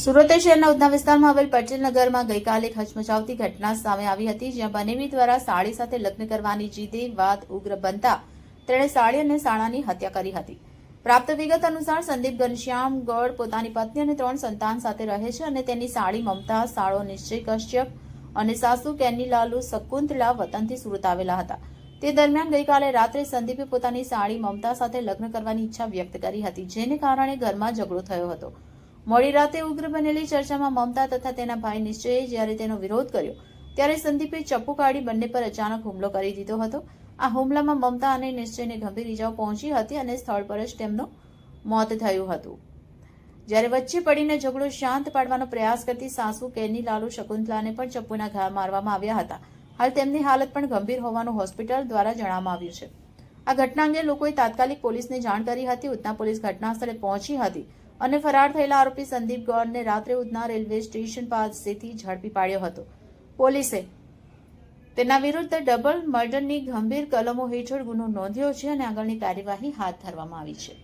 સુરત શહેરના ઉધના વિસ્તારમાં આવેલ પટેલ નગરમાં ગઈકાલે એક હચમચાવતી ઘટના સામે આવી હતી, જ્યાં બંનેવી દ્વારા સાળી સાથે લગ્ન કરવાની જીદે વાત ઉગ્ર બનતા તેણે સાળી અને સાળાની હત્યા કરી હતી। પ્રાપ્ત વિગત અનુસાર સંદીપ ઘનશ્યામ ગૌડ પોતાની પત્ની અને 3 સંતાન સાથે રહે છે અને તેની સાળી મમતા, સાળો નિશ્ચય કશ્યપ અને સાસુ કેનીલાલુ શકુંતલા વતનથી સુરત આવેલા હતા। તે દરમિયાન ગઈકાલે રાત્રે સંદીપે પોતાની સાળી મમતા સાથે લગ્ન કરવાની ઈચ્છા વ્યક્ત કરી હતી, જેને કારણે ઘરમાં ઝઘડો થયો હતો। મોડી રાતે ઉગ્ર બનેલી ચર્ચામાં મમતા તથા તેના ભાઈ નિશ્ચયે જ્યારે તેનો વિરોધ કર્યો ત્યારે સંદીપે ચપ્પુ કાઢી બંને પર અચાનક હુમલો કરી દીધો હતો। આ હુમલામાં મમતા અને નિશ્ચયને ગંભીર ઈજાઓ પહોંચી હતી અને સ્થળ પર જ તેમનું મોત થયું હતું। જ્યારે વચ્ચે પડીને ઝઘડો શાંત પાડવાનો પ્રયાસ કરતી સાસુ કેનીલાલુ શકુંતલાને પણ ચપ્પુના ઘા મારવામાં આવ્યા હતા। હાલ તેમની હાલત પણ ગંભીર હોવાનું હોસ્પિટલ દ્વારા જણાવવામાં આવ્યું છે। આ ઘટના અંગે લોકોએ તાત્કાલિક પોલીસને જાણ કરી હતી। ઉધના પોલીસ ઘટના સ્થળે પહોંચી હતી અને ફરાર થયેલા આરોપી સંદીપ ગૌડને રાત્રે ઉધના રેલવે સ્ટેશન પાસેથી ઝડપી પાડ્યો હતો। પોલીસે તેના વિરુદ્ધ ડબલ મર્ડરની ગંભીર કલમો હેઠળ ગુનો નોંધ્યો છે અને આગળની કાર્યવાહી હાથ ધરવામાં આવી છે।